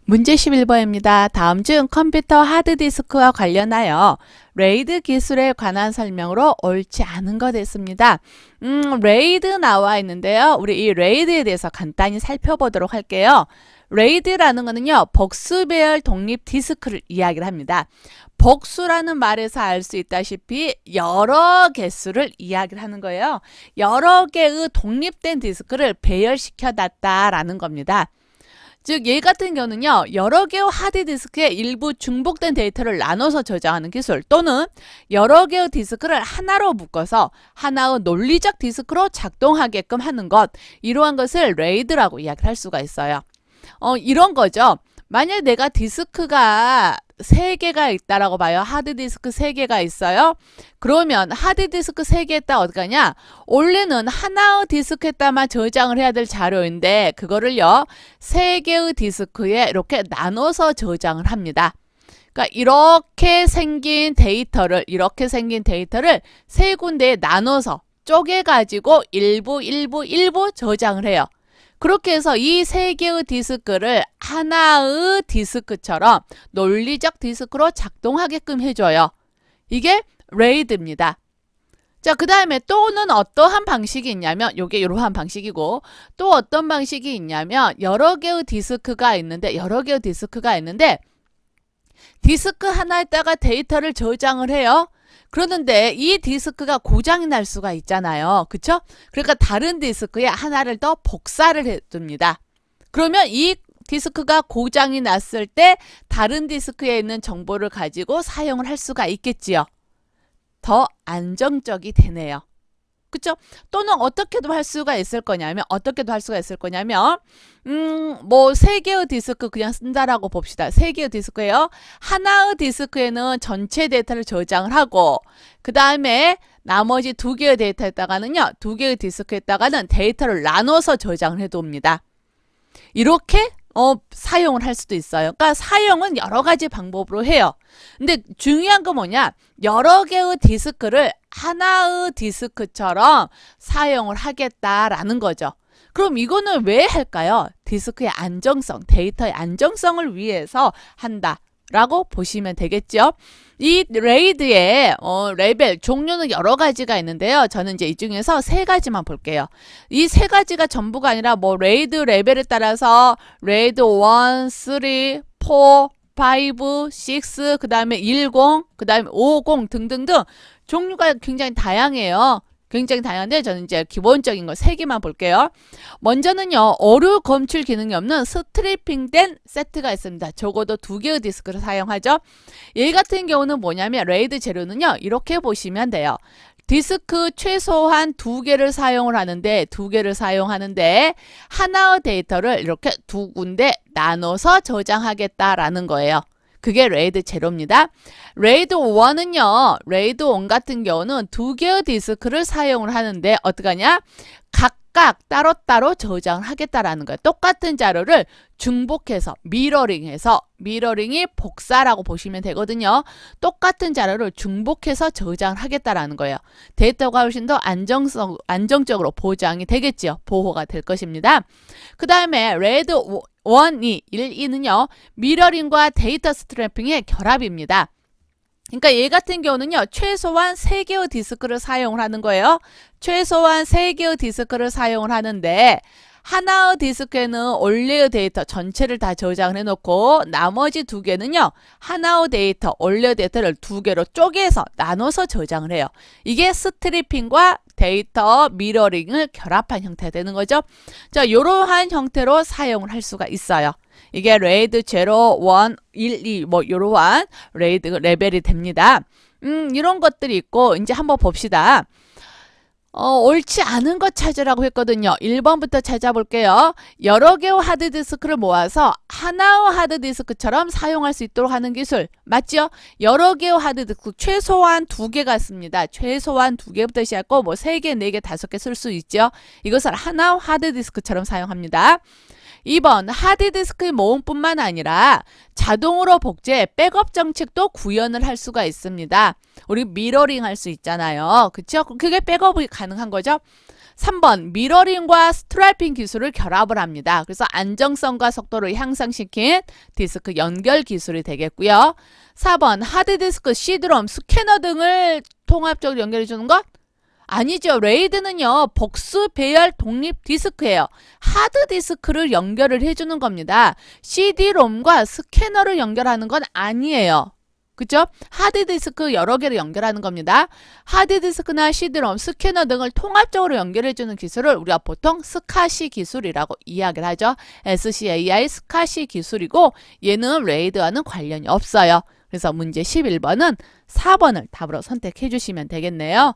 문제 11번입니다. 다음 중 컴퓨터 하드디스크와 관련하여 레이드 기술에 관한 설명으로 옳지 않은 것 있습니다. 레이드 나와 있는데요. 우리 이 레이드에 대해서 간단히 살펴보도록 할게요. 레이드라는 거는요, 복수배열 독립 디스크를 이야기를 합니다. 복수라는 말에서 알 수 있다시피 여러 개수를 이야기를 하는 거예요. 여러 개의 독립된 디스크를 배열시켜 놨다라는 겁니다. 즉, 얘 같은 경우는요, 여러 개의 하드디스크에 일부 중복된 데이터를 나눠서 저장하는 기술, 또는 여러 개의 디스크를 하나로 묶어서 하나의 논리적 디스크로 작동하게끔 하는 것, 이러한 것을 레이드라고 이야기를 할 수가 있어요. 이런 거죠. 만약 내가 디스크가 3개가 있다라고 봐요. 하드디스크 3개가 있어요. 그러면 하드디스크 3개에다 어떻게 하냐? 원래는 하나의 디스크에다만 저장을 해야 될 자료인데 그거를요, 3개의 디스크에 이렇게 나눠서 저장을 합니다. 그러니까 이렇게 생긴 데이터를 3군데에 나눠서 쪼개가지고 일부 저장을 해요. 그렇게 해서 이 3개의 디스크를 하나의 디스크처럼 논리적 디스크로 작동하게끔 해줘요. 이게 레이드입니다. 자, 그 다음에 또는 어떠한 방식이 있냐면, 요게 이러한 방식이고, 또 어떤 방식이 있냐면, 여러 개의 디스크가 있는데 디스크 하나에다가 데이터를 저장을 해요. 그러는데 이 디스크가 고장이 날 수가 있잖아요. 그쵸? 그러니까 다른 디스크에 하나를 더 복사를 해둡니다. 그러면 이 디스크가 고장이 났을 때 다른 디스크에 있는 정보를 가지고 사용을 할 수가 있겠지요. 더 안정적이 되네요. 그쵸? 또는 어떻게도 할 수가 있을 거냐면, 뭐 3개의 디스크 그냥 쓴다라고 봅시다. 3개의 디스크예요. 하나의 디스크에는 전체 데이터를 저장을 하고, 그 다음에 나머지 2개의 데이터에다가는요, 2개의 디스크에다가는 데이터를 나눠서 저장을 해둡니다. 이렇게 사용을 할 수도 있어요. 그러니까 사용은 여러 가지 방법으로 해요. 근데 중요한 건 뭐냐? 여러 개의 디스크를 하나의 디스크처럼 사용을 하겠다라는 거죠. 그럼 이거는 왜 할까요? 디스크의 안정성, 데이터의 안정성을 위해서 한다라고 보시면 되겠죠. 이 레이드의 레벨, 종류는 여러 가지가 있는데요. 저는 이제 이 중에서 3가지만 볼게요. 이 3가지가 전부가 아니라 뭐 레이드 레벨에 따라서 레이드 1, 3, 4, 5, 6, 그 다음에 10, 그 다음에 50 등등등 종류가 굉장히 다양해요. 굉장히 다양한데 저는 이제 기본적인 거 3개만 볼게요. 먼저는요, 오류 검출 기능이 없는 스트리핑된 세트가 있습니다. 적어도 2개의 디스크를 사용하죠. 얘 같은 경우는 뭐냐면 레이드 재료는요, 이렇게 보시면 돼요. 디스크 최소한 2개를 사용하는데 하나의 데이터를 이렇게 2군데 나눠서 저장하겠다라는 거예요. 그게 레이드 제로입니다. 레이드 1은요, 레이드 1 같은 경우는 2개의 디스크를 사용을 하는데 어떡하냐? 각각 따로따로 저장을 하겠다라는 거예요. 똑같은 자료를 중복해서 미러링이 복사라고 보시면 되거든요. 똑같은 자료를 중복해서 저장을 하겠다라는 거예요. 데이터가 훨씬 더 안정적으로 보장이 되겠죠. 보호가 될 것입니다. 그 다음에 레이드 1, 2는요, 미러링과 데이터 스트래핑의 결합입니다. 그러니까 얘 같은 경우는요, 최소한 3개의 디스크를 사용을 하는 거예요. 최소한 3개의 디스크를 사용을 하는데 하나의 디스크에는 원래의 데이터 전체를 다 저장을 해놓고 나머지 2개는요, 하나의 데이터, 원래의 데이터를 2개로 쪼개서 나눠서 저장을 해요. 이게 스트리핑과 데이터 미러링을 결합한 형태가 되는 거죠. 자, 이러한 형태로 사용을 할 수가 있어요. 이게 레이드 0, 1, 2, 뭐 이러한 레이드 레벨이 됩니다. 이런 것들이 있고, 이제 한번 봅시다. 옳지 않은 것 찾으라고 했거든요. 1번부터 찾아볼게요. 여러 개의 하드디스크를 모아서 하나의 하드디스크처럼 사용할 수 있도록 하는 기술. 맞죠? 여러 개의 하드디스크, 최소한 2개가 있습니다. 최소한 2개부터 시작하고 뭐 3개, 4개, 5개 쓸 수 있죠. 이것을 하나의 하드디스크처럼 사용합니다. 2번, 하드디스크의 모음뿐만 아니라 자동으로 복제, 백업 정책도 구현을 할 수가 있습니다. 우리 미러링 할 수 있잖아요. 그쵸? 그게 백업이 가능한 거죠. 3번 미러링과 스트라이핑 기술을 결합을 합니다. 그래서 안정성과 속도를 향상시킨 디스크 연결 기술이 되겠고요. 4번 하드디스크, CD롬, 스캐너 등을 통합적으로 연결해 주는 것? 아니죠. 레이드는요, 복수 배열 독립 디스크예요. 하드디스크를 연결을 해주는 겁니다. CD롬과 스캐너를 연결하는 건 아니에요. 그죠? 하드디스크 여러 개를 연결하는 겁니다. 하드디스크나 CD롬, 스캐너 등을 통합적으로 연결해주는 기술을 우리가 보통 스카시 기술이라고 이야기를 하죠. SCAI 스카시 기술이고 얘는 레이드와는 관련이 없어요. 그래서 문제 11번은 4번을 답으로 선택해 주시면 되겠네요.